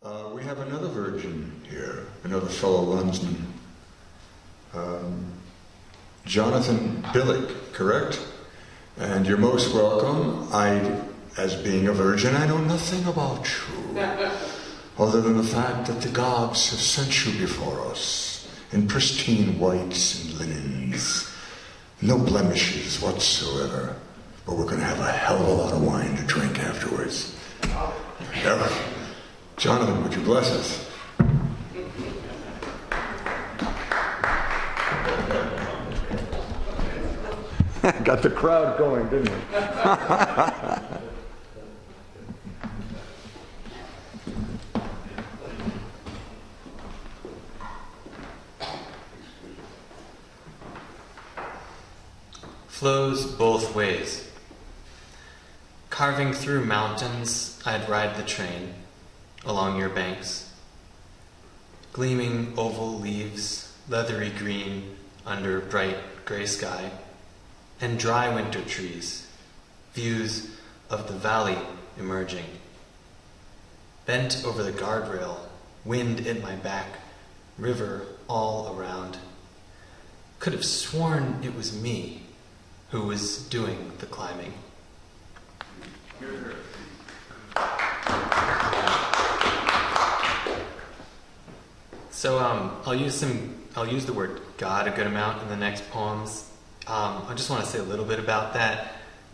We have another virgin here, another fellow landsman. Jonathan Billig, correct? And you're most welcome. As being a virgin, I know nothing about you, other than the fact that the gods have sent you before us in pristine whites and linens, no blemishes whatsoever. But we're going to have a hell of a lot of wine to drink afterwards. Yeah. Jonathan, would you bless us? Got the crowd going, didn't we? Flows both ways. Carving through mountains, I'd ride the train along your banks. Gleaming oval leaves, leathery green under bright gray sky, and dry winter trees, views of the valley emerging. Bent over the guardrail, wind at my back, river all around. Could have sworn it was me who was doing the climbing. So I'll use the word God a good amount in the next poems. I just want to say a little bit about that.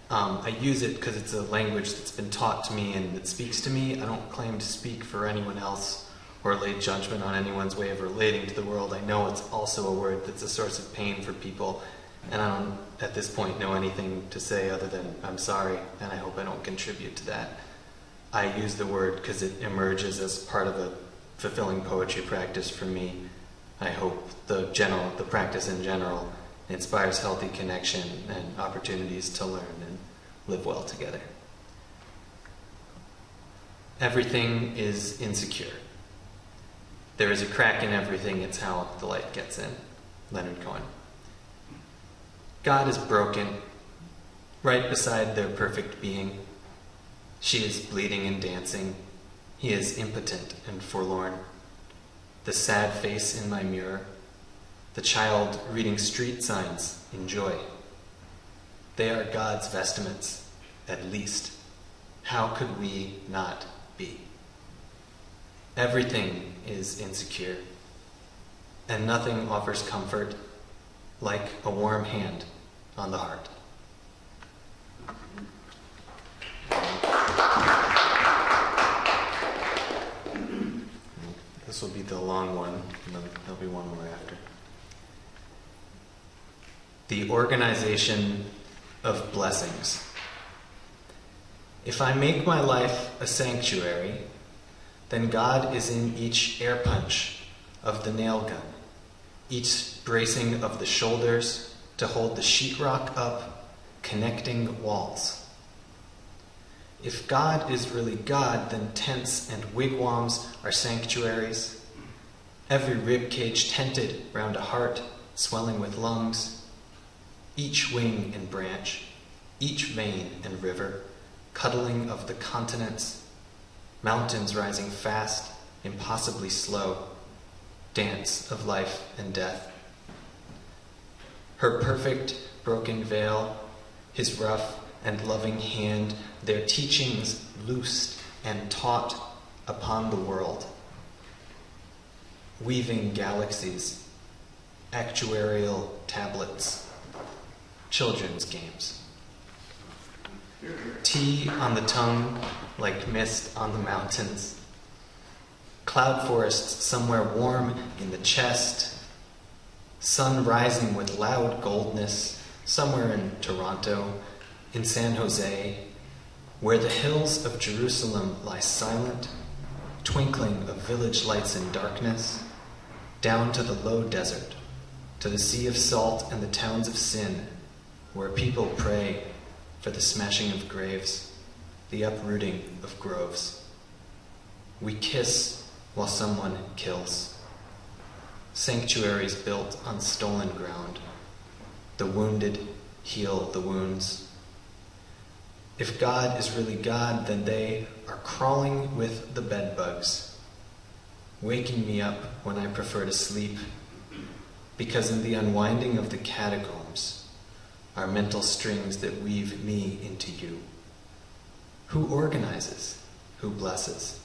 I use it because it's a language that's been taught to me and that speaks to me. I don't claim to speak for anyone else or lay judgment on anyone's way of relating to the world. I know it's also a word that's a source of pain for people, and I don't, at this point, know anything to say other than I'm sorry, and I hope I don't contribute to that. I use the word because it emerges as part of a fulfilling poetry practice for me. I hope the practice in general inspires healthy connection and opportunities to learn and live well together. Everything is insecure. There is a crack in everything, it's how the light gets in. Leonard Cohen. God is broken, right beside their perfect being. She is bleeding and dancing. He is impotent and forlorn. The sad face in my mirror. The child reading street signs in joy. They are God's vestments, at least. How could we not be? Everything is insecure, and nothing offers comfort like a warm hand on the heart. This will be the long one, and then there'll be one more after. The organization of blessings. If I make my life a sanctuary, then God is in each air punch of the nail gun, each bracing of the shoulders to hold the sheetrock up, connecting walls. If God is really God, then tents and wigwams are sanctuaries, every rib cage tented round a heart swelling with lungs, each wing and branch, each vein and river, cuddling of the continents, mountains rising fast, impossibly slow, dance of life and death. Her perfect broken veil, his rough and loving hand, their teachings loosed and taught upon the world. Weaving galaxies, actuarial tablets, children's games. Tea on the tongue, like mist on the mountains. Cloud forests somewhere warm in the chest. Sun rising with loud goldness somewhere in Toronto, in San Jose, where the hills of Jerusalem lie silent, twinkling of village lights in darkness, down to the low desert, to the sea of salt and the towns of sin, where people pray for the smashing of graves, the uprooting of groves. We kiss while someone kills. Sanctuaries built on stolen ground. The wounded heal the wounds. If God is really God, then they are crawling with the bedbugs, waking me up when I prefer to sleep, because in the unwinding of the catacombs are mental strings that weave me into you. Who organizes? Who blesses?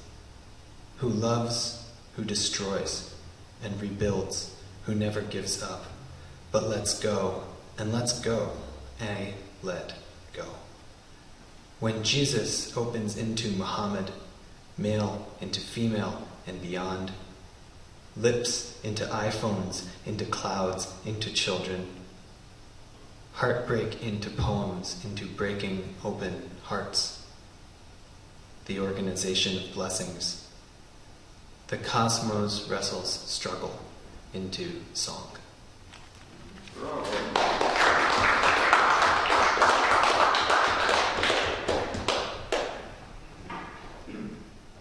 Who loves? Who destroys and rebuilds? Who never gives up, but lets go, and lets go, and let go. When Jesus opens into Muhammad, male into female and beyond, lips into iPhones, into clouds, into children, heartbreak into poems, into breaking open hearts, the organization of blessings, the cosmos wrestles struggle into song.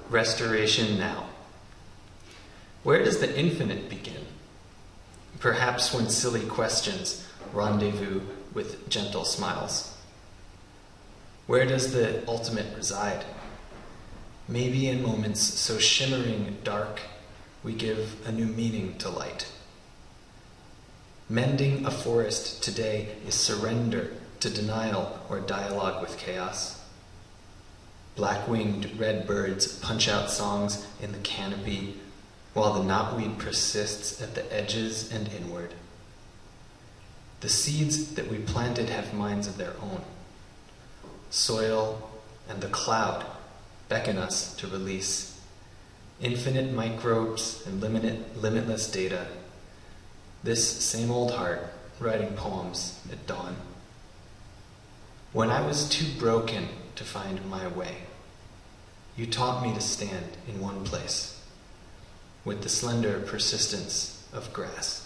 Restoration now. Where does the infinite begin? Perhaps when silly questions rendezvous with gentle smiles. Where does the ultimate reside? Maybe in moments so shimmering dark, we give a new meaning to light. Mending a forest today is surrender to denial or dialogue with chaos. Black-winged red birds punch out songs in the canopy, while the knotweed persists at the edges and inward. The seeds that we planted have minds of their own. Soil and the cloud beckon us to release. Infinite microbes and limitless data. This same old heart writing poems at dawn. When I was too broken to find my way, you taught me to stand in one place with the slender persistence of grass.